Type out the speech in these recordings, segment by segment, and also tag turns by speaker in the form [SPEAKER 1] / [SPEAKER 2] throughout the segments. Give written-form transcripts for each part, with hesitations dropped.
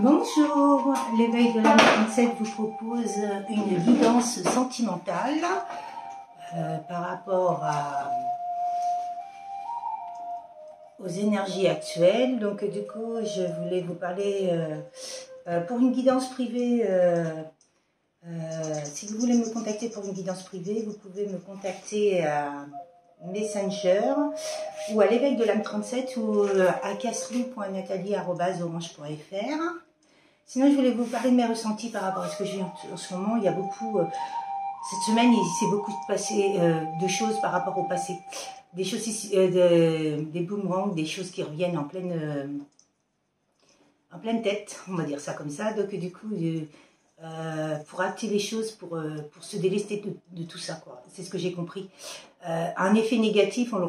[SPEAKER 1] Bonjour, l'éveil de l'âme 37 vous propose une guidance sentimentale par rapport aux énergies actuelles. Donc du coup, je voulais vous parler pour une guidance privée. Si vous voulez me contacter pour une guidance privée, vous pouvez me contacter à Messenger ou à l'éveil de l'âme 37 ou à caslou.nathalie@orange.fr. Sinon, je voulais vous parler de mes ressentis par rapport à ce que je vis en ce moment. Il y a beaucoup, cette semaine, il s'est beaucoup passé de choses par rapport au passé. Des choses, des boomerangs, des choses qui reviennent en pleine tête, on va dire ça comme ça. Donc du coup, pour acter les choses, pour se délester de tout ça, quoi. C'est ce que j'ai compris. Un effet négatif, on le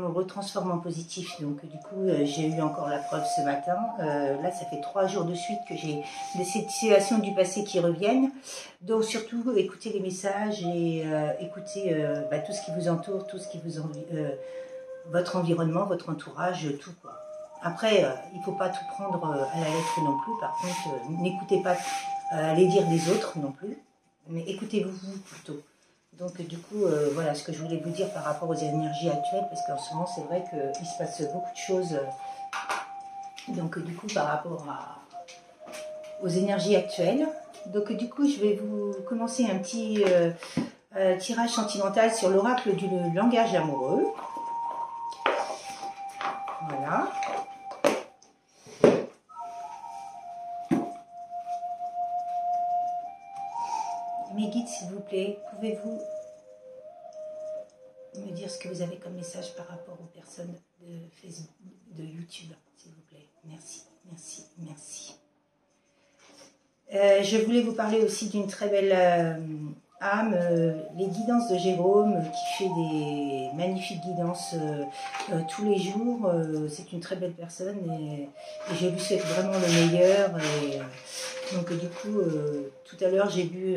[SPEAKER 1] retransforme en positif. Donc du coup, j'ai eu encore la preuve ce matin. Là, ça fait 3 jours de suite que j'ai des situations du passé qui reviennent. Donc surtout, écoutez les messages et écoutez tout ce qui vous entoure, tout ce qui vous votre environnement, votre entourage, tout, quoi. Après, il ne faut pas tout prendre à la lettre non plus. Par contre, n'écoutez pas les dires des autres non plus, mais écoutez-vous plutôt. Donc du coup, voilà ce que je voulais vous dire par rapport aux énergies actuelles, parce qu'en ce moment, c'est vrai qu'il se passe beaucoup de choses. Donc du coup, par rapport aux énergies actuelles. Donc du coup, je vais vous commencer un petit tirage sentimental sur l'oracle du langage amoureux. Voilà. Mes guides, s'il vous plaît, pouvez-vous me dire ce que vous avez comme message par rapport aux personnes de Facebook, de YouTube, s'il vous plaît. Merci, merci, merci. Je voulais vous parler aussi d'une très belle âme, les guidances de Jérôme, qui fait des magnifiques guidances tous les jours. C'est une très belle personne et je lui souhaite vraiment le meilleur. Et, donc du coup, tout à l'heure, j'ai bu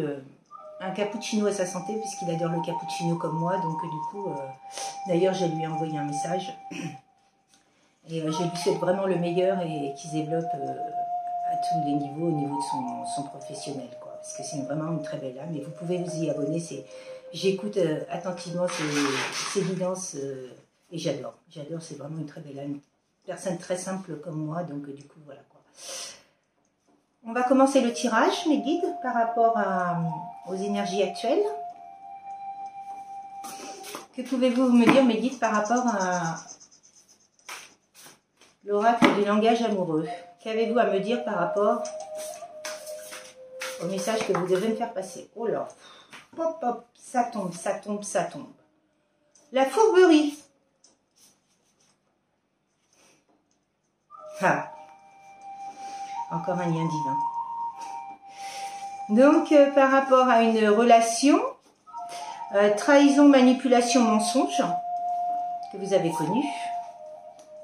[SPEAKER 1] un cappuccino à sa santé, puisqu'il adore le cappuccino comme moi. Donc du coup, d'ailleurs, je lui ai envoyé un message. Et je lui souhaite vraiment le meilleur et qu'il se développe à tous les niveaux, au niveau de son professionnel, quoi. Parce que c'est vraiment une très belle âme. Et vous pouvez vous y abonner. J'écoute attentivement ces guidances et j'adore. J'adore, c'est vraiment une très belle âme. Une personne très simple comme moi. Donc du coup, voilà, quoi. On va commencer le tirage, mes guides, par rapport aux énergies actuelles. Que pouvez-vous me dire, mes guides, par rapport à l'oracle du langage amoureux? Qu'avez-vous à me dire par rapport au message que vous devez me faire passer? Oh là, pop, pop, ça tombe, ça tombe, ça tombe. La fourberie. Ah. Encore un lien divin. Donc, par rapport à une relation, trahison, manipulation, mensonge, que vous avez connu,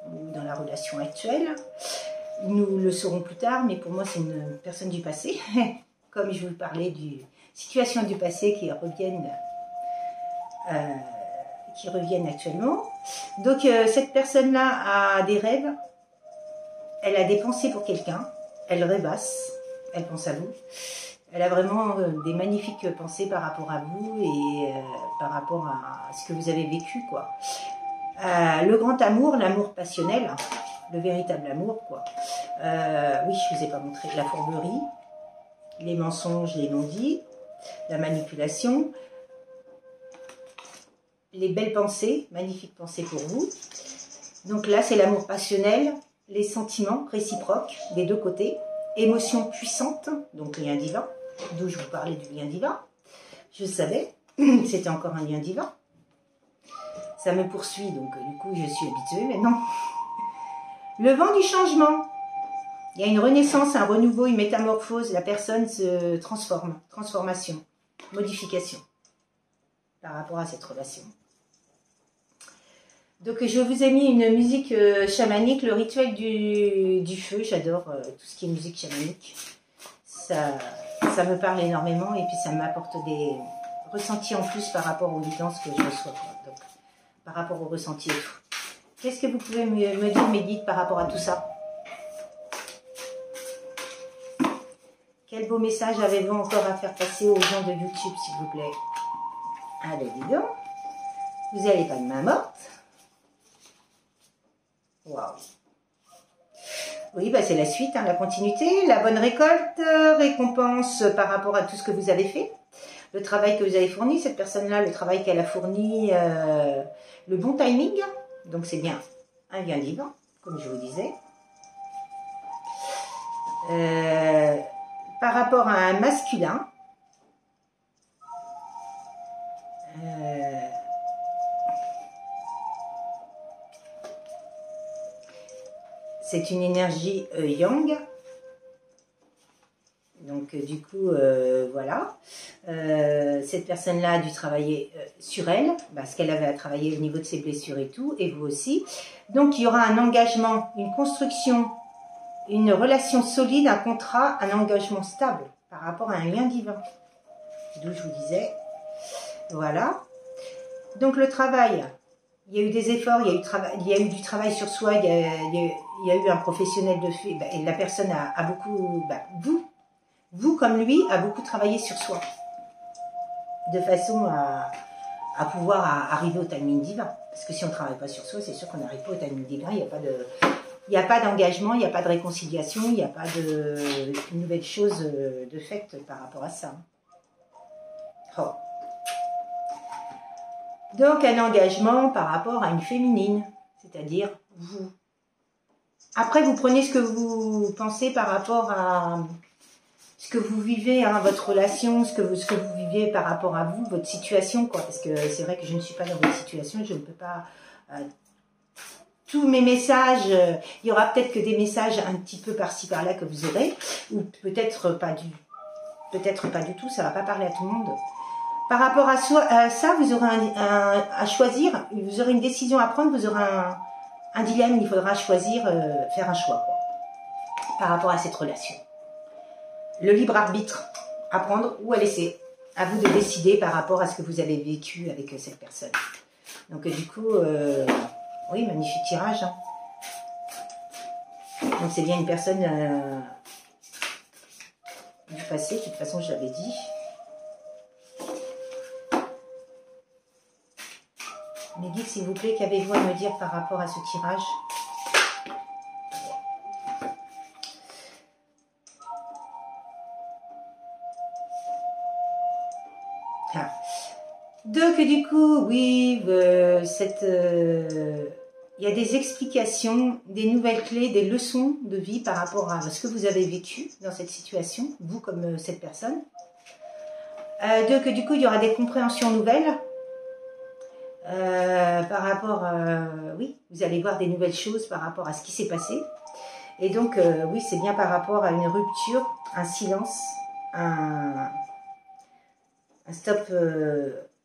[SPEAKER 1] ou dans la relation actuelle. Nous le saurons plus tard, mais pour moi, c'est une personne du passé. Comme je vous parlais de situations du passé qui reviennent actuellement. Donc, cette personne-là a des rêves, elle a des pensées pour quelqu'un, elle rêvasse, elle pense à vous. Elle a vraiment des magnifiques pensées par rapport à vous et par rapport à ce que vous avez vécu, quoi. Le grand amour, l'amour passionnel, le véritable amour, quoi. Oui, je ne vous ai pas montré la fourberie, les mensonges, les non-dits, la manipulation, les belles pensées, magnifiques pensées pour vous. Donc là, c'est l'amour passionnel, les sentiments réciproques des deux côtés, émotions puissantes, donc lien divin, d'où je vous parlais du lien divin. Je savais, c'était encore un lien divin. Ça me poursuit, donc du coup, je suis habituée maintenant. Le vent du changement. Il y a une renaissance, un renouveau, une métamorphose. La personne se transforme. Transformation, modification par rapport à cette relation. Donc je vous ai mis une musique chamanique, le rituel du feu. J'adore tout ce qui est musique chamanique. Ça me parle énormément et puis ça m'apporte des ressentis en plus par rapport aux guidances que je reçois, quoi. Donc, par rapport aux ressentis et tout. Qu'est-ce que vous pouvez me dire, mes guides, par rapport à tout ça? Quel beau message avez-vous encore à faire passer aux gens de YouTube, s'il vous plaît? Allez, dis donc. Vous n'allez pas de main morte. Waouh. Oui, bah c'est la suite, hein, la continuité. La bonne récolte, récompense par rapport à tout ce que vous avez fait. Le travail que vous avez fourni, cette personne-là, le travail qu'elle a fourni, le bon timing. Donc c'est bien un lien divin, comme je vous disais. Par rapport à un masculin, c'est une énergie yang. Donc du coup, voilà. Cette personne-là a dû travailler sur elle, parce qu'elle avait à travailler au niveau de ses blessures et tout, et vous aussi. Donc il y aura un engagement, une construction, une relation solide, un contrat, un engagement stable par rapport à un lien divin. D'où je vous disais. Voilà. Donc le travail, il y a eu des efforts, il y a eu du travail sur soi, il y a eu un professionnel de fait, et la personne a beaucoup, vous comme lui, a beaucoup travaillé sur soi, de façon à pouvoir arriver au timing divin. Parce que si on ne travaille pas sur soi, c'est sûr qu'on n'arrive pas au timing divin, il n'y a pas d'engagement, il n'y a pas de réconciliation, il n'y a pas de nouvelles choses de fait par rapport à ça. Oh. Donc un engagement par rapport à une féminine, c'est-à-dire vous. Après, vous prenez ce que vous pensez par rapport à ce que vous vivez, hein, votre relation, ce que vous vivez par rapport à vous, votre situation, quoi. Parce que c'est vrai que je ne suis pas dans votre situation, je ne peux pas... tous mes messages, il y aura peut-être que des messages un petit peu par-ci par-là que vous aurez, ou peut-être pas du tout, ça ne va pas parler à tout le monde. Par rapport à ça, vous aurez à choisir, vous aurez une décision à prendre, vous aurez un dilemme, il faudra choisir, faire un choix, quoi, par rapport à cette relation. Le libre arbitre, à prendre ou à laisser. À vous de décider par rapport à ce que vous avez vécu avec cette personne. Donc du coup, oui, magnifique tirage. Hein. Donc c'est bien une personne du passé, de toute façon je l'avais dit. Mes guides, s'il vous plaît, qu'avez-vous à me dire par rapport à ce tirage? Ah. Donc, du coup, oui, il y a des explications, des nouvelles clés, des leçons de vie par rapport à ce que vous avez vécu dans cette situation, vous comme cette personne. Donc, du coup, il y aura des compréhensions nouvelles. Par rapport, oui, vous allez voir des nouvelles choses par rapport à ce qui s'est passé. Et donc, oui, c'est bien par rapport à une rupture, un silence, un stop,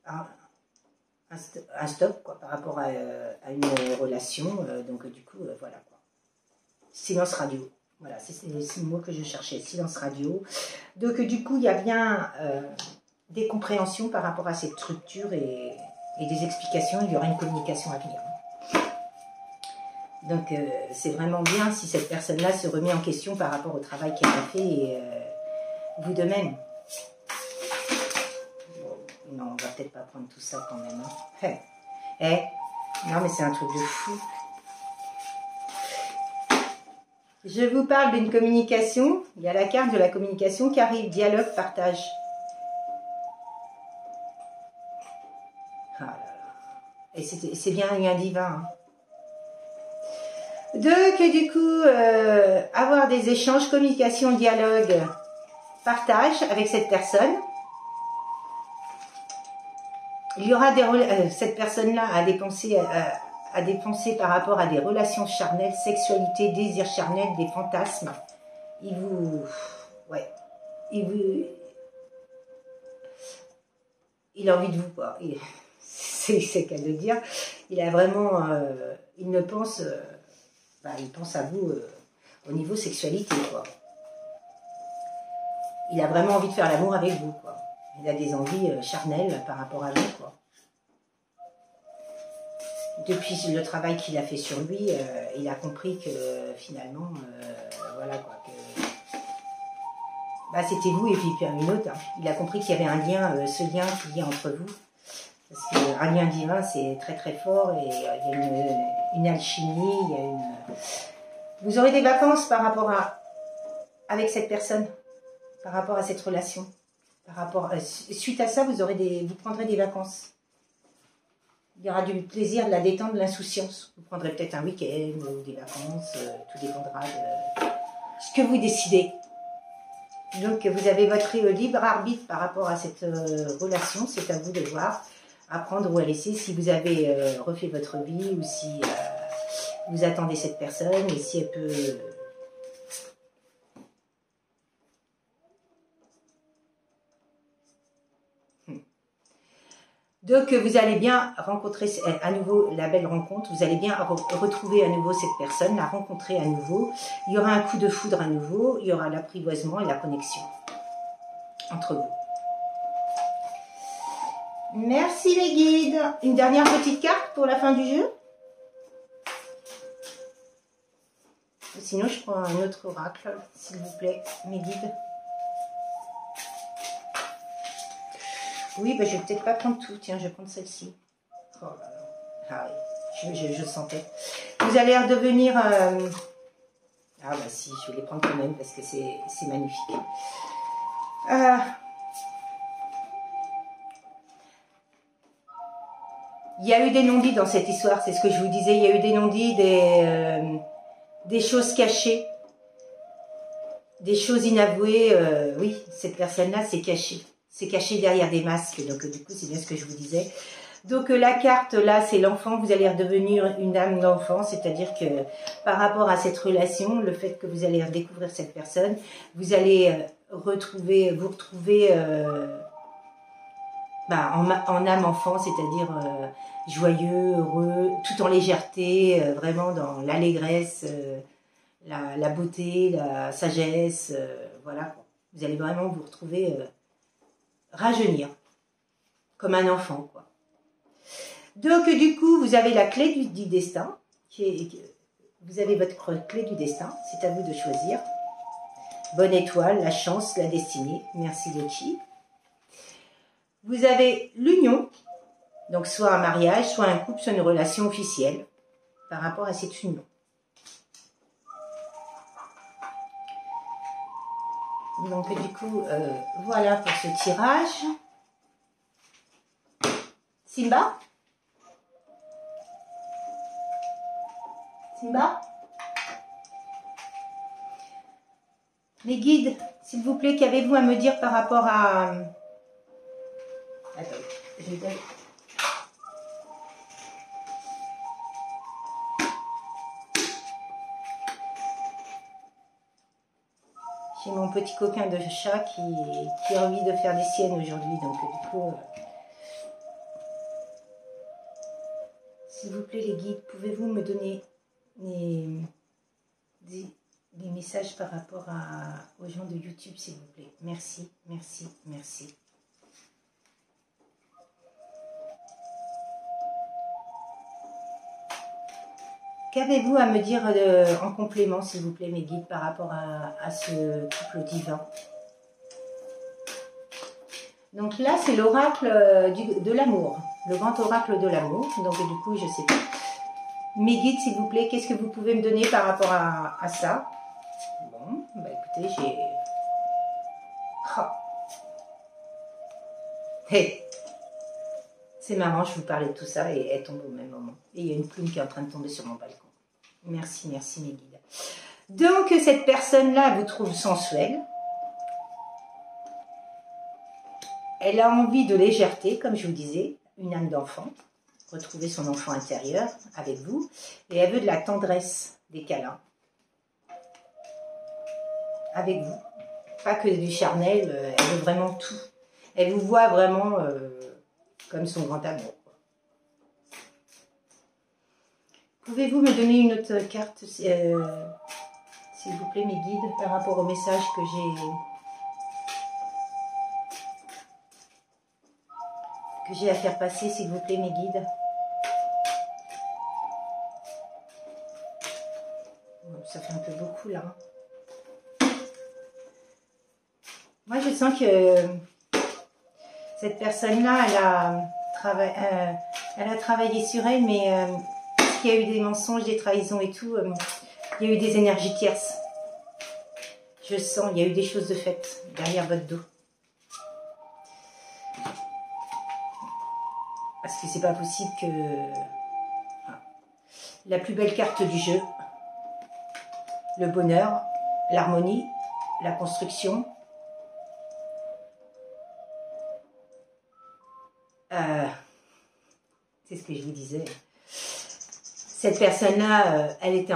[SPEAKER 1] un stop quoi, par rapport à une relation. Donc, du coup, voilà quoi. Silence radio. Voilà, c'est le mot que je cherchais, silence radio. Donc, du coup, il y a bien des compréhensions par rapport à cette rupture et des explications, il y aura une communication à venir. Donc c'est vraiment bien si cette personne-là se remet en question par rapport au travail qu'elle a fait et vous de même. Bon, non, on va peut-être pas prendre tout ça quand même. Hein. Non mais c'est un truc de fou. Je vous parle d'une communication, il y a la carte de la communication qui arrive, dialogue, partage. Ah là là. Et c'est bien un lien divin. Hein. Donc, du coup, avoir des échanges, communication, dialogue, partage avec cette personne. Il y aura cette personne-là à dépenser par rapport à des relations charnelles, sexualité, désir charnel, des fantasmes. Il a envie de vous, quoi. C'est qu'à le dire. Il a vraiment, il pense à vous au niveau sexualité, quoi. Il a vraiment envie de faire l'amour avec vous, quoi. Il a des envies charnelles par rapport à vous, quoi. Depuis le travail qu'il a fait sur lui, il a compris que finalement, voilà quoi, bah, c'était vous et puis une autre. Hein. Il a compris qu'il y avait un lien, ce lien qu'il y a entre vous. Parce qu'un lien divin, c'est très très fort et il y a une alchimie, il y a une... Vous aurez des vacances par rapport à... avec cette personne, par rapport à cette relation. Par rapport suite à ça, vous prendrez des vacances. Il y aura du plaisir, de la détente, de l'insouciance. Vous prendrez peut-être un week-end ou des vacances, tout dépendra de ce que vous décidez. Donc vous avez votre libre arbitre par rapport à cette relation, c'est à vous de voir, à prendre ou à laisser si vous avez refait votre vie ou si vous attendez cette personne et si elle peut... Donc vous allez bien rencontrer à nouveau la belle rencontre, vous allez bien retrouver à nouveau cette personne, la rencontrer à nouveau. Il y aura un coup de foudre à nouveau, il y aura l'apprivoisement et la connexion entre vous. Merci les guides. Une dernière petite carte pour la fin du jeu. Sinon je prends un autre oracle, s'il vous plaît, mes guides. Oui, ben, je vais peut-être pas prendre tout. Tiens, je vais prendre celle-ci. Oh là là. Ah oui, je sentais. Vous allez redevenir... Ah bah si, je vais les prendre quand même parce que c'est magnifique. Il y a eu des non-dits dans cette histoire, c'est ce que je vous disais. Il y a eu des non-dits, des choses cachées, des choses inavouées. Oui, cette personne-là s'est cachée. C'est caché derrière des masques, donc du coup c'est bien ce que je vous disais. Donc la carte là c'est l'enfant, vous allez redevenir une âme d'enfant, c'est-à-dire que par rapport à cette relation, le fait que vous allez redécouvrir cette personne, vous allez vous retrouver en âme enfant, c'est-à-dire joyeux, heureux, tout en légèreté, vraiment dans l'allégresse, la beauté, la sagesse, voilà. Vous allez vraiment vous retrouver... rajeunir, comme un enfant, quoi. Donc, du coup, vous avez la clé du destin, vous avez votre clé du destin, c'est à vous de choisir. Bonne étoile, la chance, la destinée, merci Lochi. Vous avez l'union, donc soit un mariage, soit un couple, soit une relation officielle, par rapport à cette union. Donc du coup, voilà pour ce tirage. Simba? Simba? Les guides, s'il vous plaît, qu'avez-vous à me dire par rapport à... Attends, je vais... J'ai mon petit coquin de chat qui a envie de faire des siennes aujourd'hui, donc du coup... S'il vous plaît les guides, pouvez-vous me donner des messages par rapport aux gens de YouTube, s'il vous plaît. Merci, merci, merci. Qu'avez-vous à me dire en complément, s'il vous plaît, mes guides, par rapport à ce couple divin? Donc là, c'est l'oracle de l'amour, le grand oracle de l'amour. Donc du coup, je sais pas. Mes guides, s'il vous plaît, qu'est-ce que vous pouvez me donner par rapport à ça? Bon, bah écoutez, j'ai... Oh. Hey. C'est marrant, je vous parlais de tout ça et elle tombe au même moment. Et il y a une plume qui est en train de tomber sur mon balcon. Merci, merci mes guides. Donc, cette personne-là vous trouve sensuelle. Elle a envie de légèreté, comme je vous disais, une âme d'enfant. Retrouver son enfant intérieur avec vous. Et elle veut de la tendresse, des câlins. Avec vous. Pas que du charnel, elle veut vraiment tout. Elle vous voit vraiment comme son grand amour. Pouvez-vous me donner une autre carte, s'il vous plaît, mes guides, par rapport au message que j'ai à faire passer, s'il vous plaît, mes guides. Ça fait un peu beaucoup, là. Moi, je sens que cette personne-là, elle a travaillé sur elle, mais parce qu'il y a eu des mensonges, des trahisons et tout, il y a eu des énergies tierces. Je sens, il y a eu des choses de faites derrière votre dos. Parce que c'est pas possible que... La plus belle carte du jeu, le bonheur, l'harmonie, la construction. C'est ce que je vous disais. Cette personne-là, elle était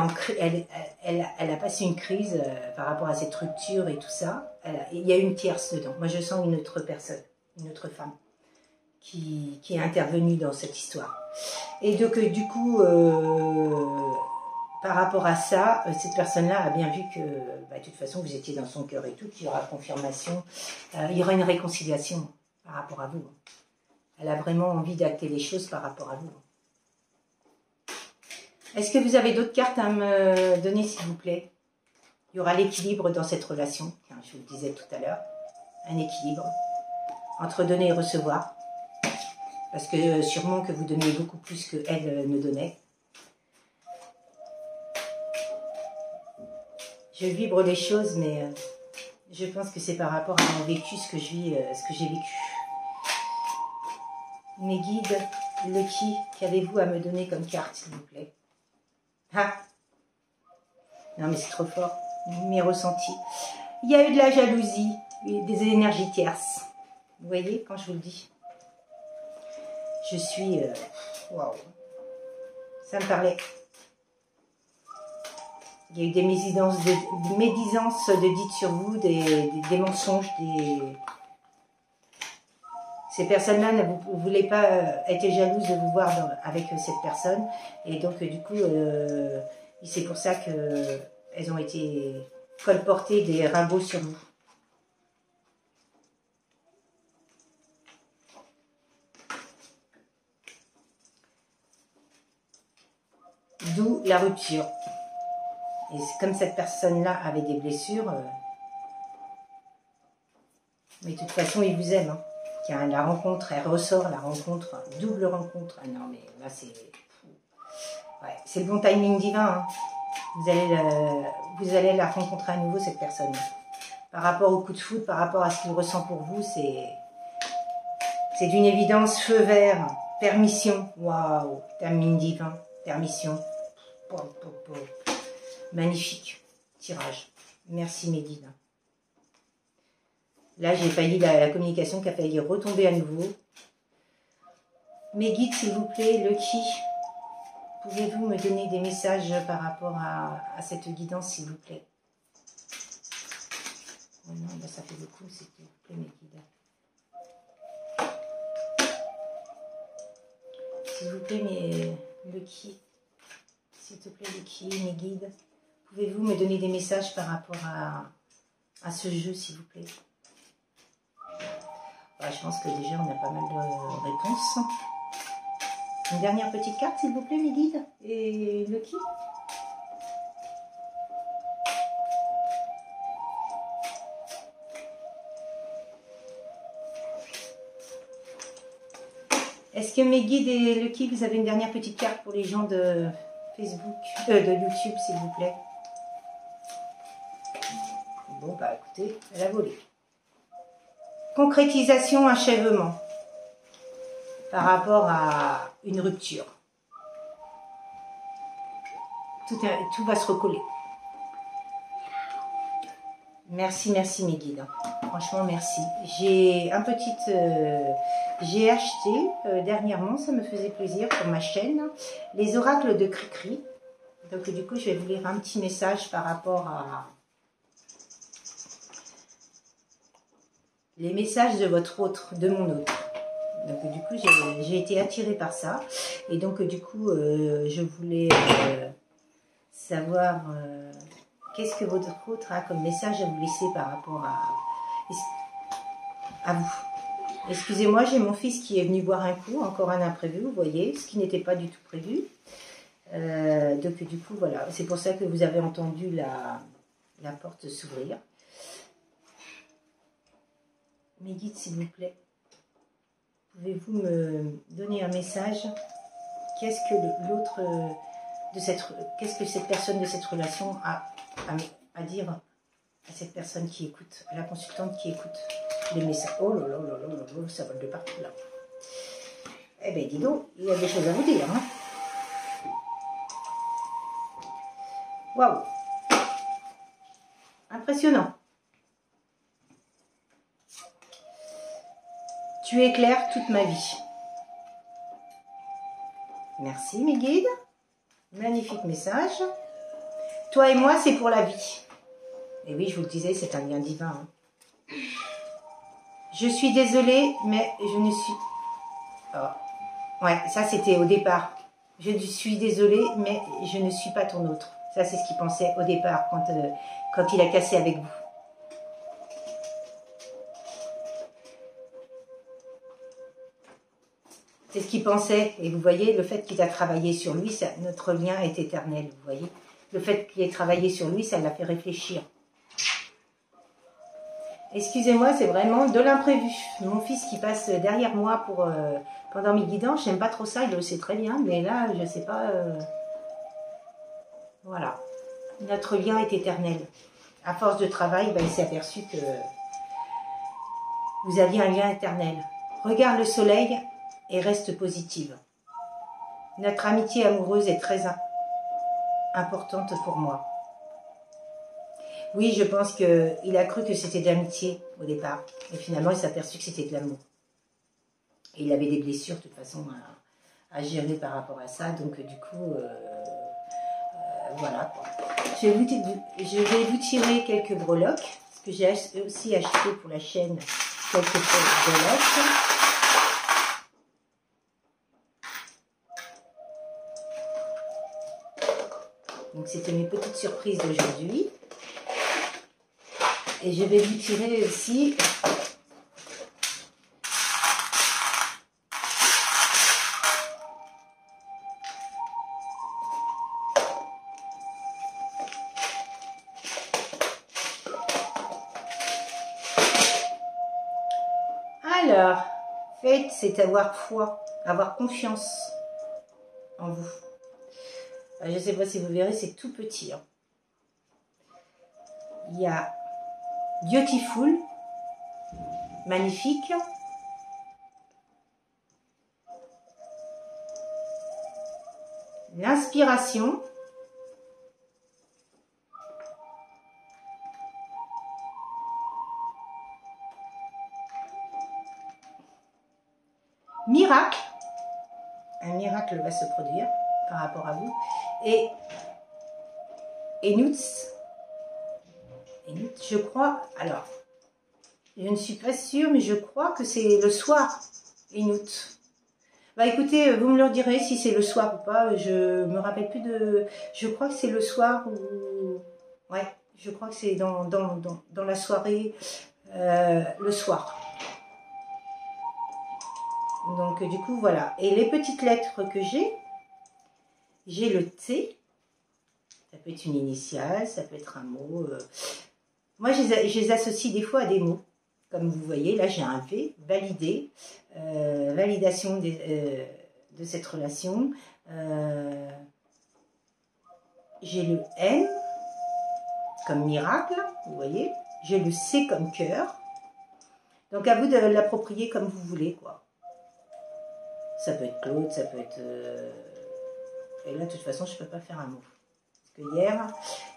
[SPEAKER 1] elle a passé une crise par rapport à cette rupture et tout ça. Il y a une tierce dedans. Moi, je sens une autre personne, une autre femme qui est intervenue dans cette histoire. Et donc, du coup, par rapport à ça, cette personne-là a bien vu que, de toute façon, vous étiez dans son cœur et tout, qu'il y aura confirmation, il y aura une réconciliation par rapport à vous. Elle a vraiment envie d'acter les choses par rapport à vous. Est-ce que vous avez d'autres cartes à me donner, s'il vous plaît? Il y aura l'équilibre dans cette relation, je vous le disais tout à l'heure. Un équilibre entre donner et recevoir. Parce que sûrement que vous donniez beaucoup plus qu'elle ne donnait. Je vibre les choses, mais je pense que c'est par rapport à mon vécu, ce que j'ai vécu. Mes guides, Lucky, qu'avez-vous à me donner comme carte, s'il vous plaît? Ah! Non, mais c'est trop fort. Mes ressentis. Il y a eu de la jalousie, des énergies tierces. Vous voyez, quand je vous le dis. Je suis... Waouh! Ça me parlait. Il y a eu des médisances de dites sur vous, des mensonges, Ces personnes-là ne voulaient pas être jalouses de vous voir avec cette personne. Et donc, du coup, c'est pour ça qu'elles ont été colportées des ragots sur vous. D'où la rupture. Et comme cette personne-là avait des blessures, mais de toute façon, il vous aime. Hein. La rencontre, elle ressort, la rencontre, double rencontre. Ah non, mais là, c'est... Ouais, c'est le bon timing divin. Hein. Vous allez la rencontrer à nouveau, cette personne. Par rapport au coup de foudre, par rapport à ce qu'il ressent pour vous, c'est d'une évidence, feu vert, permission. Waouh, timing divin, permission. Magnifique tirage. Merci mes guides. Là, j'ai failli la communication qui a failli retomber à nouveau. Mes guides, s'il vous plaît, Lucky, pouvez-vous me donner des messages par rapport à cette guidance, s'il vous plaît? Oh non, là, ça fait beaucoup, s'il vous plaît, mes guides. S'il vous plaît, Lucky, s'il te plaît, Lucky, mes guides, pouvez-vous me donner des messages par rapport à ce jeu, s'il vous plaît? Je pense que déjà, on a pas mal de réponses. Une dernière petite carte, s'il vous plaît, mes guides et Lucky. Est-ce que mes guides et Lucky, vous avez une dernière petite carte pour les gens de Facebook, de YouTube, s'il vous plaît? Bon, bah écoutez, elle a volé. Concrétisation, achèvement par rapport à une rupture. Tout va se recoller. Merci, merci mes guides. Franchement, merci. J'ai j'ai acheté dernièrement, ça me faisait plaisir pour ma chaîne, les oracles de Cricri. Donc du coup, je vais vous lire un petit message par rapport à les messages de votre autre, de mon autre. Donc du coup, j'ai été attirée par ça. Et donc du coup, je voulais savoir qu'est-ce que votre autre a comme message à vous laisser par rapport à vous. Excusez-moi, j'ai mon fils qui est venu boire un coup, encore un imprévu, vous voyez, ce qui n'était pas du tout prévu. Donc du coup, voilà, c'est pour ça que vous avez entendu la porte s'ouvrir. Mes guides, s'il vous plaît, pouvez-vous me donner un message? Qu'est-ce que l'autre qu'est-ce que cette personne de cette relation a à dire à cette personne qui écoute, à la consultante qui écoute les messages? Oh là là là là là là, ça vole de partout là. Eh bien, dis donc, il y a des choses à vous dire. Hein. Waouh! Impressionnant. Tu éclaires toute ma vie. Merci mes guides. Magnifique message. Toi et moi, c'est pour la vie. Et oui, je vous le disais, c'est un lien divin. Hein. Je suis désolée, mais je ne suis... Oh. Ouais, ça c'était au départ. Je suis désolée, mais je ne suis pas ton autre. Ça, c'est ce qu'il pensait au départ, quand il a cassé avec vous. C'est ce qu'il pensait. Et vous voyez, le fait qu'il a travaillé sur lui, ça, notre lien est éternel, vous voyez. Le fait qu'il ait travaillé sur lui, ça l'a fait réfléchir. Excusez-moi, c'est vraiment de l'imprévu. Mon fils qui passe derrière moi pendant mes guidances, j'aime pas trop ça, il le sait très bien, mais là, je sais pas... Voilà. Notre lien est éternel. À force de travail, ben, il s'est aperçu que vous aviez un lien éternel. Regarde le soleil et reste positive. Notre amitié amoureuse est très importante pour moi. Oui, je pense qu'il a cru que c'était de l'amitié au départ. Et finalement, il s'est aperçu que c'était de l'amour. Et il avait des blessures, de toute façon, à gérer par rapport à ça. Donc, du coup, voilà. Quoi. Je vais vous tirer quelques breloques. Parce que j'ai aussi acheté pour la chaîne quelques breloques. Donc, c'était mes petites surprises d'aujourd'hui. Et je vais vous tirer aussi alors, faites, c'est avoir foi, avoir confiance en vous. Je ne sais pas si vous verrez, c'est tout petit. Hein. Il y a Beautiful, magnifique. L'inspiration. Miracle. Un miracle va se produire par rapport à vous. Et Nuts. Je crois, alors, je ne suis pas sûre, mais je crois que c'est le soir, Enout. Bah écoutez, vous me le direz si c'est le soir ou pas, je me rappelle plus de... Je crois que c'est le soir ou... Ouais, je crois que c'est dans la soirée, le soir. Donc du coup, voilà. Et les petites lettres que j'ai le T, ça peut être une initiale, ça peut être un mot... Moi, je les associe des fois à des mots. Comme vous voyez, là, j'ai un V, validé, validation de cette relation. J'ai le M comme miracle, vous voyez. J'ai le C comme cœur. Donc, à vous de l'approprier comme vous voulez, quoi. Ça peut être Claude, ça peut être... Et là, de toute façon, je ne peux pas faire un mot. Parce que hier,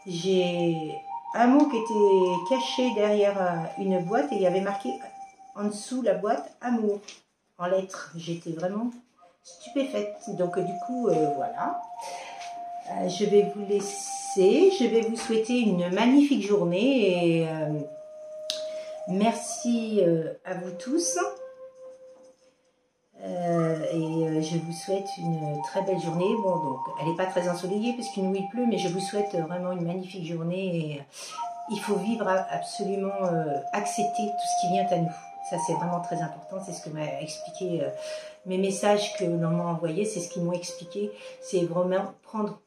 [SPEAKER 1] j'ai... un mot qui était caché derrière une boîte et il y avait marqué en dessous la boîte amour en lettres. J'étais vraiment stupéfaite. Donc du coup, voilà. Je vais vous laisser. Je vais vous souhaiter une magnifique journée et merci à vous tous. Je vous souhaite une très belle journée. Bon, donc, elle n'est pas très ensoleillée puisqu'il nous il pleut, mais je vous souhaite vraiment une magnifique journée. Et il faut vivre absolument, accepter tout ce qui vient à nous. Ça, c'est vraiment très important. C'est ce que m'a expliqué mes messages que l'on m'a envoyés. C'est ce qu'ils m'ont expliqué. C'est vraiment prendre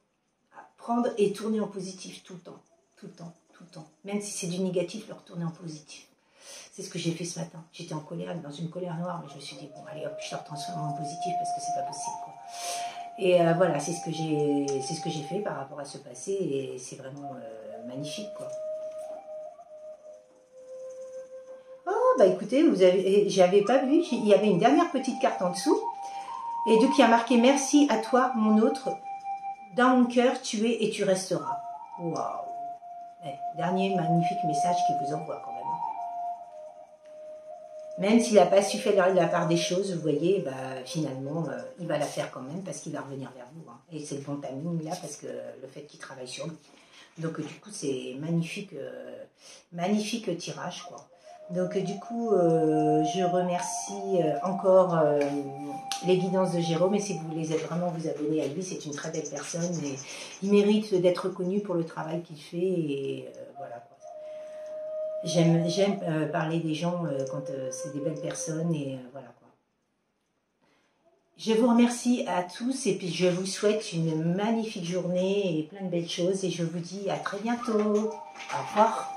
[SPEAKER 1] et tourner en positif tout le temps. Tout le temps, tout le temps. Même si c'est du négatif, le retourner en positif. C'est ce que j'ai fait ce matin. J'étais en colère, dans une colère noire, mais je me suis dit, bon, allez hop, je te retransforme en positif parce que c'est pas possible, quoi. Et voilà, c'est ce que j'ai fait par rapport à ce passé, et c'est vraiment magnifique, quoi. Oh, bah écoutez, j'avais pas vu, il y avait une dernière petite carte en dessous, et donc il y a marqué « Merci à toi, mon autre, dans mon cœur, tu es et tu resteras ». Waouh! Dernier magnifique message qu'il vous envoie quand même. Même s'il n'a pas su faire la part des choses, vous voyez, bah, finalement, il va la faire quand même parce qu'il va revenir vers vous. Hein. Et c'est le bon timing là, parce que le fait qu'il travaille sur lui. Donc du coup, c'est magnifique, magnifique tirage, quoi. Donc du coup, je remercie encore les guidances de Jérôme. Et si vous voulez vraiment vous abonner à lui, c'est une très belle personne. Et il mérite d'être reconnu pour le travail qu'il fait. Et voilà, quoi. J'aime parler des gens quand c'est des belles personnes, et voilà, quoi. Je vous remercie à tous, et puis je vous souhaite une magnifique journée et plein de belles choses, et je vous dis à très bientôt. Au revoir.